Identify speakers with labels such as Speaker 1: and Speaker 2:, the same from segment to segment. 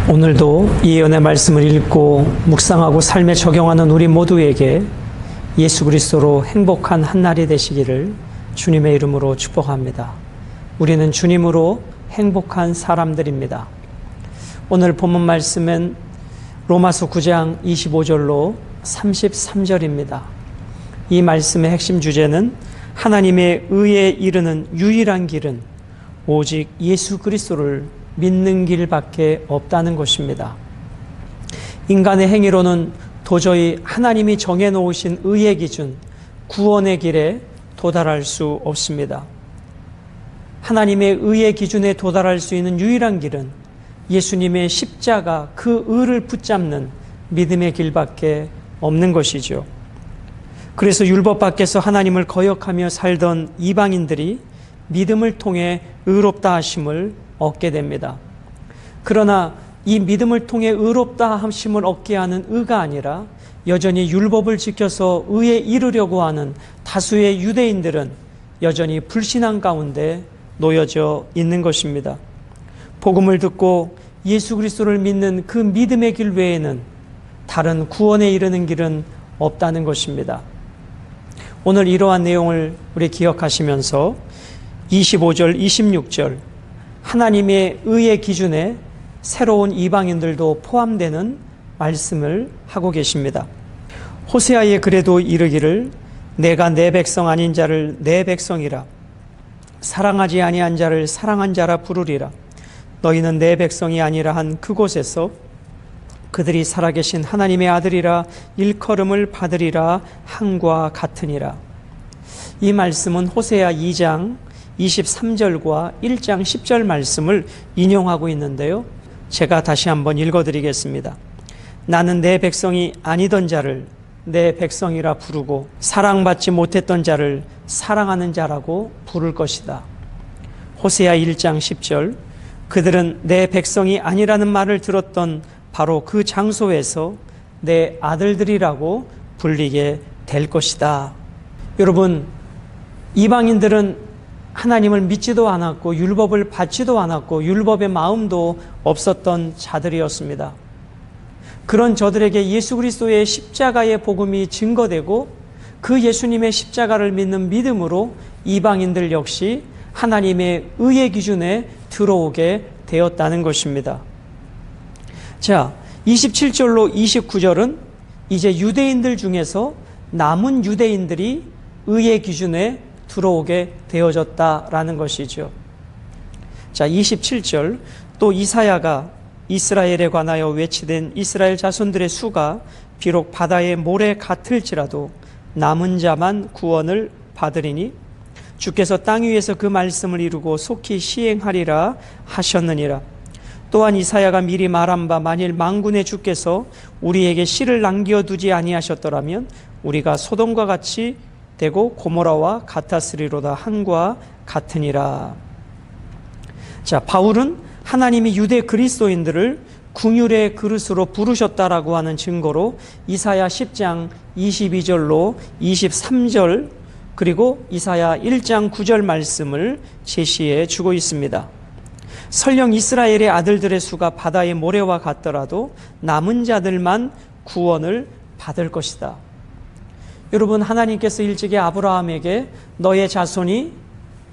Speaker 1: 오늘도 이 은혜 말씀을 읽고 묵상하고 삶에 적용하는 우리 모두에게 예수 그리스도로 행복한 한날이 되시기를 주님의 이름으로 축복합니다. 우리는 주님으로 행복한 사람들입니다. 오늘 본문 말씀은 로마서 9장 25절로 33절입니다. 이 말씀의 핵심 주제는 하나님의 의에 이르는 유일한 길은 오직 예수 그리스도를 믿는 길밖에 없다는 것입니다. 인간의 행위로는 도저히 하나님이 정해놓으신 의의 기준, 구원의 길에 도달할 수 없습니다. 하나님의 의의 기준에 도달할 수 있는 유일한 길은 예수님의 십자가, 그 의를 붙잡는 믿음의 길밖에 없는 것이죠. 그래서 율법 밖에서 하나님을 거역하며 살던 이방인들이 믿음을 통해 의롭다 하심을 얻게 됩니다. 그러나 이 믿음을 통해 의롭다 하심을 얻게 하는 의가 아니라 여전히 율법을 지켜서 의에 이르려고 하는 다수의 유대인들은 여전히 불신앙 가운데 놓여져 있는 것입니다. 복음을 듣고 예수 그리스도를 믿는 그 믿음의 길 외에는 다른 구원에 이르는 길은 없다는 것입니다. 오늘 이러한 내용을 우리 기억하시면서 25절, 26절 하나님의 의의 기준에 새로운 이방인들도 포함되는 말씀을 하고 계십니다. 호세아의 글에도 이르기를 내가 내 백성 아닌 자를 내 백성이라 사랑하지 아니한 자를 사랑한 자라 부르리라. 너희는 내 백성이 아니라 한 그곳에서 그들이 살아계신 하나님의 아들이라 일컬음을 받으리라 함과 같으니라. 이 말씀은 호세아 2장 23절과 1장 10절 말씀을 인용하고 있는데요. 제가 다시 한번 읽어드리겠습니다. 나는 내 백성이 아니던 자를 내 백성이라 부르고 사랑받지 못했던 자를 사랑하는 자라고 부를 것이다. 호세아 1장 10절 그들은 내 백성이 아니라는 말을 들었던 바로 그 장소에서 내 아들들이라고 불리게 될 것이다. 여러분, 이방인들은 하나님을 믿지도 않았고 율법을 받지도 않았고 율법의 마음도 없었던 자들이었습니다. 그런 저들에게 예수 그리스도의 십자가의 복음이 증거되고 그 예수님의 십자가를 믿는 믿음으로 이방인들 역시 하나님의 의의 기준에 들어오게 되었다는 것입니다. 자, 27절로 29절은 이제 유대인들 중에서 남은 유대인들이 의의 기준에 들어오게 되어졌다라는 것이죠. 자, 27절 또 이사야가 이스라엘에 관하여 외치된 이스라엘 자손들의 수가 비록 바다의 모래 같을지라도 남은 자만 구원을 받으리니 주께서 땅 위에서 그 말씀을 이루고 속히 시행하리라 하셨느니라. 또한 이사야가 미리 말한 바 만일 만군의 주께서 우리에게 씨를 남겨두지 아니하셨더라면 우리가 소돔과 같이 되고 고모라와 같았으리로다 함과 같으니라. 자, 바울은 하나님이 유대 그리스도인들을 궁율의 그릇으로 부르셨다라고 하는 증거로 이사야 10장 22절로 23절 그리고 이사야 1장 9절 말씀을 제시해 주고 있습니다. 설령 이스라엘의 아들들의 수가 바다의 모래와 같더라도 남은 자들만 구원을 받을 것이다. 여러분, 하나님께서 일찍이 아브라함에게 너의 자손이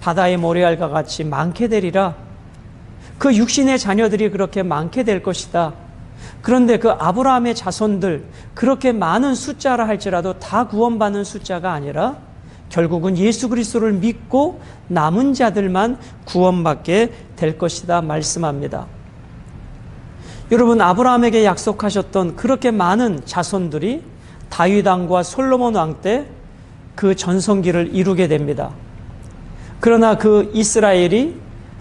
Speaker 1: 바다의 모래알과 같이 많게 되리라. 그 육신의 자녀들이 그렇게 많게 될 것이다. 그런데 그 아브라함의 자손들 그렇게 많은 숫자라 할지라도 다 구원받는 숫자가 아니라 결국은 예수 그리스도를 믿고 남은 자들만 구원받게 될 것이다 말씀합니다. 여러분, 아브라함에게 약속하셨던 그렇게 많은 자손들이 다윗 왕과 솔로몬 왕 때 그 전성기를 이루게 됩니다. 그러나 그 이스라엘이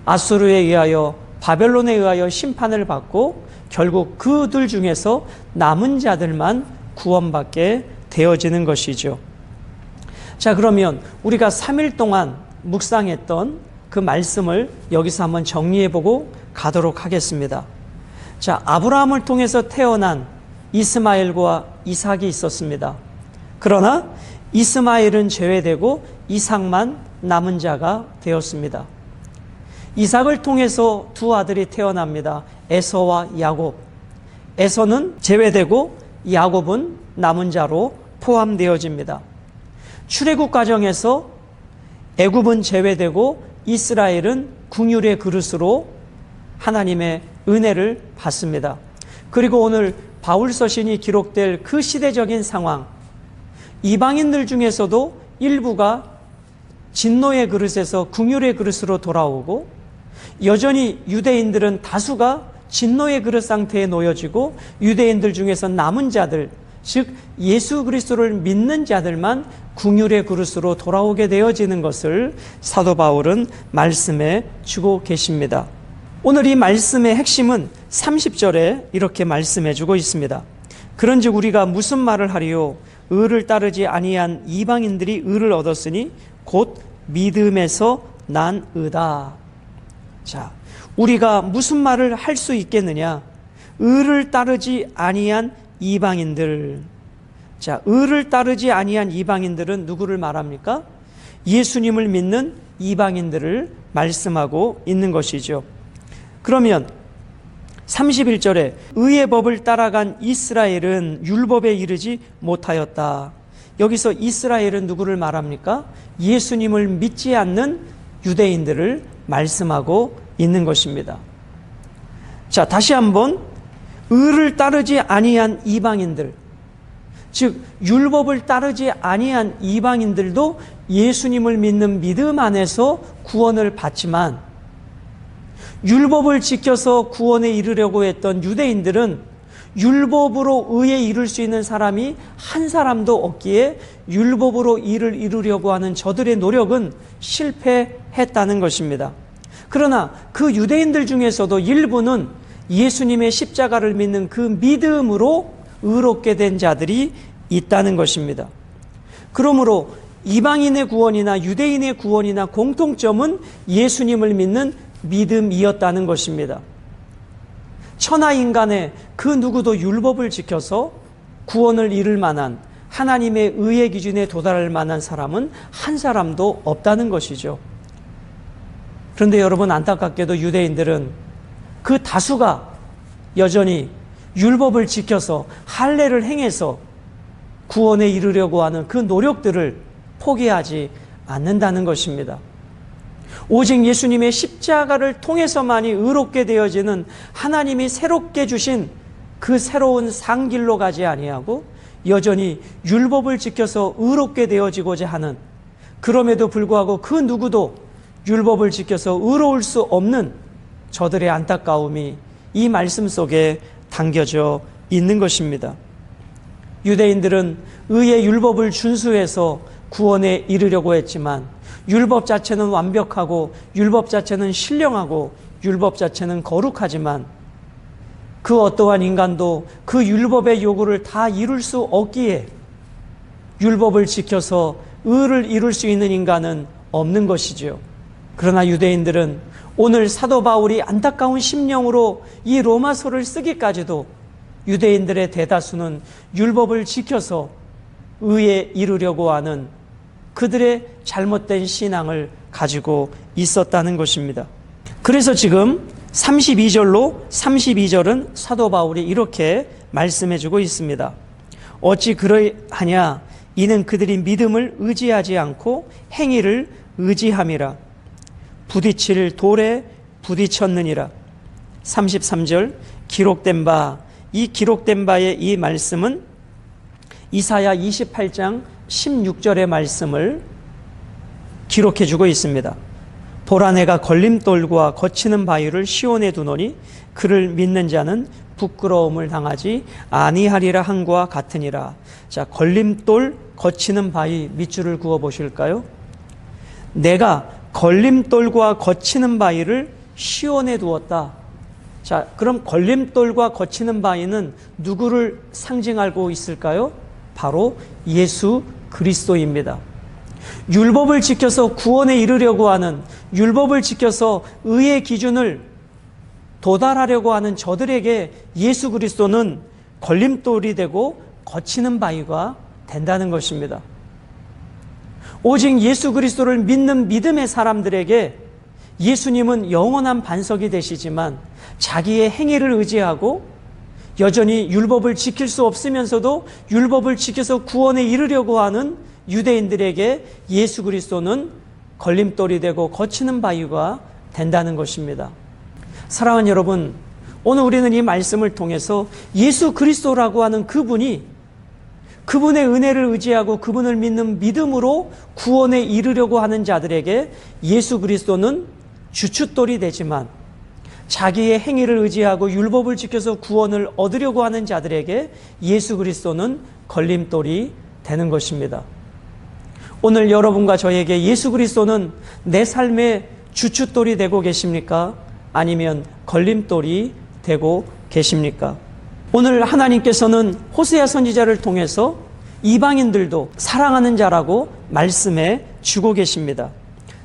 Speaker 1: 아수르에 의하여 바벨론에 의하여 심판을 받고 결국 그들 중에서 남은 자들만 구원받게 되어지는 것이죠. 자, 그러면 우리가 3일 동안 묵상했던 그 말씀을 여기서 한번 정리해보고 가도록 하겠습니다. 자, 아브라함을 통해서 태어난 이스마엘과 이삭이 있었습니다. 그러나 이스마엘은 제외되고 이삭만 남은 자가 되었습니다. 이삭을 통해서 두 아들이 태어납니다. 에서와 야곱. 에서는 제외되고 야곱은 남은 자로 포함되어집니다. 출애굽 과정에서 애굽은 제외되고 이스라엘은 긍휼의 그릇으로 하나님의 은혜를 받습니다. 그리고 오늘 바울 서신이 기록될 그 시대적인 상황, 이방인들 중에서도 일부가 진노의 그릇에서 긍휼의 그릇으로 돌아오고, 여전히 유대인들은 다수가 진노의 그릇 상태에 놓여지고, 유대인들 중에서 남은 자들, 즉 예수 그리스도를 믿는 자들만 긍휼의 그릇으로 돌아오게 되어지는 것을 사도 바울은 말씀해 주고 계십니다. 오늘 이 말씀의 핵심은 30절에 이렇게 말씀해 주고 있습니다. 그런즉 우리가 무슨 말을 하리요? 의를 따르지 아니한 이방인들이 의를 얻었으니 곧 믿음에서 난 의다. 자, 우리가 무슨 말을 할 수 있겠느냐? 의를 따르지 아니한 이방인들. 자, 의를 따르지 아니한 이방인들은 누구를 말합니까? 예수님을 믿는 이방인들을 말씀하고 있는 것이죠. 그러면 31절에 의의 법을 따라간 이스라엘은 율법에 이르지 못하였다. 여기서 이스라엘은 누구를 말합니까? 예수님을 믿지 않는 유대인들을 말씀하고 있는 것입니다. 자, 다시 한번 의를 따르지 아니한 이방인들, 즉 율법을 따르지 아니한 이방인들도 예수님을 믿는 믿음 안에서 구원을 받지만, 율법을 지켜서 구원에 이르려고 했던 유대인들은 율법으로 의에 이를 수 있는 사람이 한 사람도 없기에 율법으로 의를 이루려고 하는 저들의 노력은 실패했다는 것입니다. 그러나 그 유대인들 중에서도 일부는 예수님의 십자가를 믿는 그 믿음으로 의롭게 된 자들이 있다는 것입니다. 그러므로 이방인의 구원이나 유대인의 구원이나 공통점은 예수님을 믿는 믿음이었다는 것입니다. 천하인간의 그 누구도 율법을 지켜서 구원을 이룰 만한, 하나님의 의의 기준에 도달할 만한 사람은 한 사람도 없다는 것이죠. 그런데 여러분, 안타깝게도 유대인들은 그 다수가 여전히 율법을 지켜서 할례를 행해서 구원에 이르려고 하는 그 노력들을 포기하지 않는다는 것입니다. 오직 예수님의 십자가를 통해서만이 의롭게 되어지는 하나님이 새롭게 주신 그 새로운 상길로 가지 아니하고 여전히 율법을 지켜서 의롭게 되어지고자 하는, 그럼에도 불구하고 그 누구도 율법을 지켜서 의로울 수 없는 저들의 안타까움이 이 말씀 속에 담겨져 있는 것입니다. 유대인들은 의의 율법을 준수해서 구원에 이르려고 했지만, 율법 자체는 완벽하고 율법 자체는 신령하고 율법 자체는 거룩하지만, 그 어떠한 인간도 그 율법의 요구를 다 이룰 수 없기에 율법을 지켜서 의를 이룰 수 있는 인간은 없는 것이죠. 그러나 유대인들은 오늘 사도 바울이 안타까운 심령으로 이 로마서를 쓰기까지도 유대인들의 대다수는 율법을 지켜서 의에 이르려고 하는 그들의 잘못된 신앙을 가지고 있었다는 것입니다. 그래서 지금 32절은 사도 바울이 이렇게 말씀해 주고 있습니다. 어찌 그러하냐? 이는 그들이 믿음을 의지하지 않고 행위를 의지함이라. 부딪힐 돌에 부딪혔느니라. 33절, 기록된 바, 이 기록된 바의 이 말씀은 이사야 28장 16절의 말씀을 기록해 주고 있습니다. 보라, 내가 걸림돌과 거치는 바위를 시온에 두노니 그를 믿는 자는 부끄러움을 당하지 아니하리라 한과 같으니라. 자, 걸림돌, 거치는 바위, 밑줄을 그어 보실까요? 내가 걸림돌과 거치는 바위를 시온에 두었다. 자, 그럼 걸림돌과 거치는 바위는 누구를 상징하고 있을까요? 바로 예수 그리스도입니다. 율법을 지켜서 구원에 이르려고 하는, 율법을 지켜서 의의 기준을 도달하려고 하는 저들에게 예수 그리스도는 걸림돌이 되고 거치는 바위가 된다는 것입니다. 오직 예수 그리스도를 믿는 믿음의 사람들에게 예수님은 영원한 반석이 되시지만, 자기의 행위를 의지하고 여전히 율법을 지킬 수 없으면서도 율법을 지켜서 구원에 이르려고 하는 유대인들에게 예수 그리스도는 걸림돌이 되고 거치는 바위가 된다는 것입니다. 사랑하는 여러분, 오늘 우리는 이 말씀을 통해서 예수 그리스도라고 하는 그분이 그분의 은혜를 의지하고 그분을 믿는 믿음으로 구원에 이르려고 하는 자들에게 예수 그리스도는 주춧돌이 되지만 자기의 행위를 의지하고 율법을 지켜서 구원을 얻으려고 하는 자들에게 예수 그리스도는 걸림돌이 되는 것입니다. 오늘 여러분과 저에게 예수 그리스도는 내 삶의 주춧돌이 되고 계십니까? 아니면 걸림돌이 되고 계십니까? 오늘 하나님께서는 호세아 선지자를 통해서 이방인들도 사랑하는 자라고 말씀해 주고 계십니다.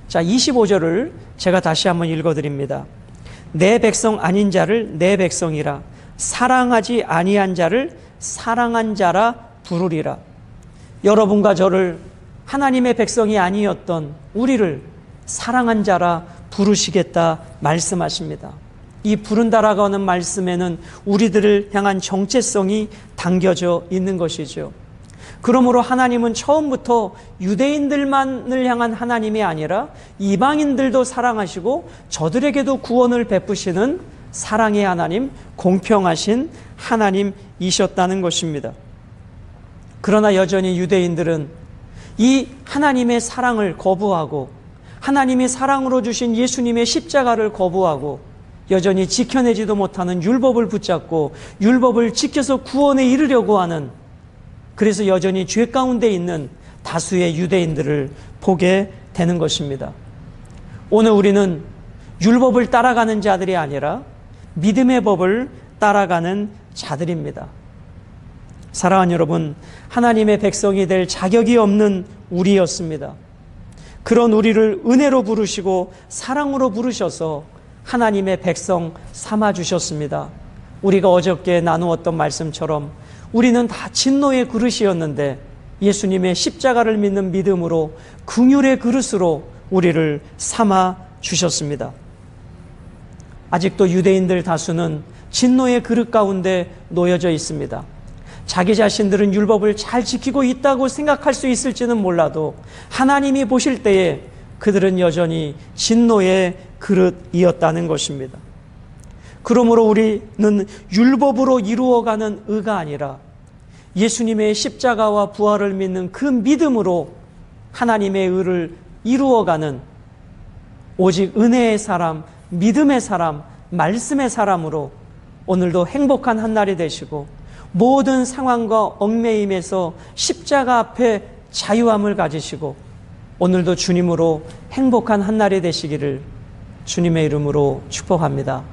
Speaker 1: 자, 25절을 제가 다시 한번 읽어드립니다. 내 백성 아닌 자를 내 백성이라, 사랑하지 아니한 자를 사랑한 자라 부르리라. 여러분과 저를 하나님의 백성이 아니었던 우리를 사랑한 자라 부르시겠다 말씀하십니다. 이 부른다라고 하는 말씀에는 우리들을 향한 정체성이 담겨져 있는 것이죠. 그러므로 하나님은 처음부터 유대인들만을 향한 하나님이 아니라 이방인들도 사랑하시고 저들에게도 구원을 베푸시는 사랑의 하나님, 공평하신 하나님이셨다는 것입니다. 그러나 여전히 유대인들은 이 하나님의 사랑을 거부하고 하나님이 사랑으로 주신 예수님의 십자가를 거부하고 여전히 지켜내지도 못하는 율법을 붙잡고 율법을 지켜서 구원에 이르려고 하는, 그래서 여전히 죄 가운데 있는 다수의 유대인들을 보게 되는 것입니다. 오늘 우리는 율법을 따라가는 자들이 아니라 믿음의 법을 따라가는 자들입니다. 사랑하는 여러분, 하나님의 백성이 될 자격이 없는 우리였습니다. 그런 우리를 은혜로 부르시고 사랑으로 부르셔서 하나님의 백성 삼아 주셨습니다. 우리가 어저께 나누었던 말씀처럼 우리는 다 진노의 그릇이었는데 예수님의 십자가를 믿는 믿음으로 긍휼의 그릇으로 우리를 삼아 주셨습니다. 아직도 유대인들 다수는 진노의 그릇 가운데 놓여져 있습니다. 자기 자신들은 율법을 잘 지키고 있다고 생각할 수 있을지는 몰라도 하나님이 보실 때에 그들은 여전히 진노의 그릇이었다는 것입니다. 그러므로 우리는 율법으로 이루어가는 의가 아니라 예수님의 십자가와 부활을 믿는 그 믿음으로 하나님의 의를 이루어가는 오직 은혜의 사람, 믿음의 사람, 말씀의 사람으로 오늘도 행복한 한 날이 되시고 모든 상황과 얽매임에서 십자가 앞에 자유함을 가지시고 오늘도 주님으로 행복한 한 날이 되시기를 주님의 이름으로 축복합니다.